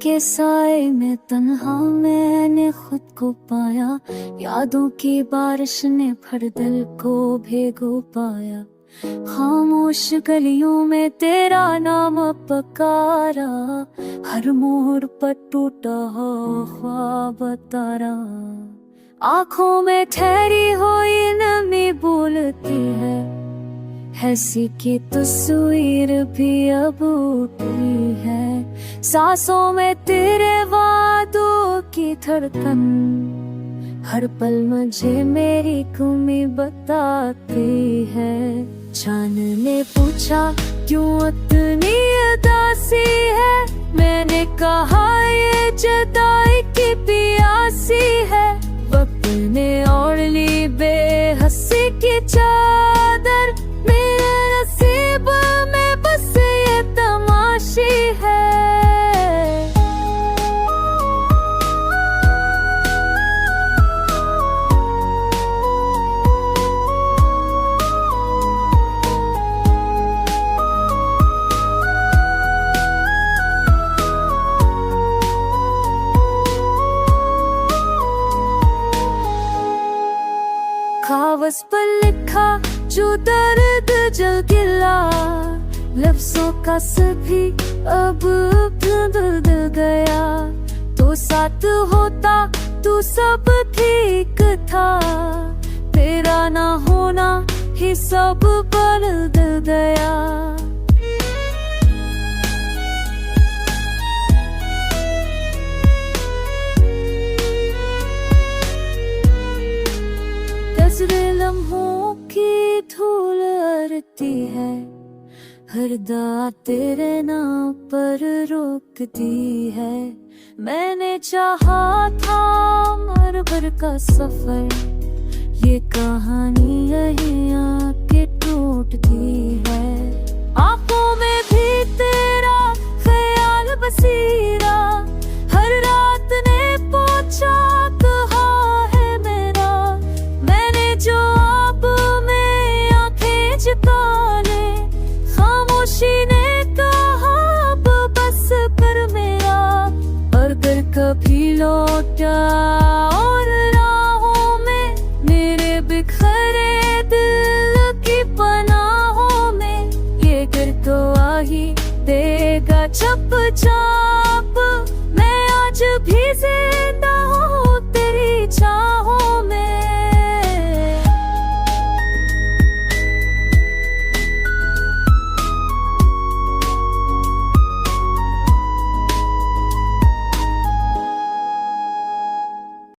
के साए में तन्हा मैंने खुद को पाया, यादों की बारिश ने भर दिल को भिगो पाया। खामोश गलियों में तेरा नाम पुकारा, हर मोड़ पर टूटा हो ख्वाब तारा। आँखों में ठहरी हुई नमी बोलती है सी की तस्वीर भी अब उठी है। सांसों में तेरे वादों की धड़कन, हर पल मुझे मेरी कमी बताती है। चांद ने पूछा क्यों इतनी उदासी है, मैंने कहा ये जुदाई की प्यासी है। वक्त ने ओढ़ ली बेहसी की चादर, मेरे नसीब में बस ये तमाशी है। कागज पर लिखा जो दर्द जल गिला, लफ्जों का सभी अब बदल गया। तो साथ होता तू सब ठीक था, तेरा ना होना ही सब बदल गया। लम्हों की धूल उड़ती है, हर दा तेरे नाम पर रोकती है। मैंने चाहा था उम्र भर का सफर, ये कहानी यहीं आके टूटती है। आंखों में भी तेरा ख्याल बसीरा, हर रात ने पूछा कहाँ है मेरा। मैंने जो आप में आंखें झुका ले, खामोशी ने कहा अब बस कर मेरा। और अगर कभी लौटा और राहों में, मेरे बिखरे दिल की पनाहों में, ये घर तो आ ही देगा चुपचाप। मैं आज भी जिंदा हूँ तेरी चाह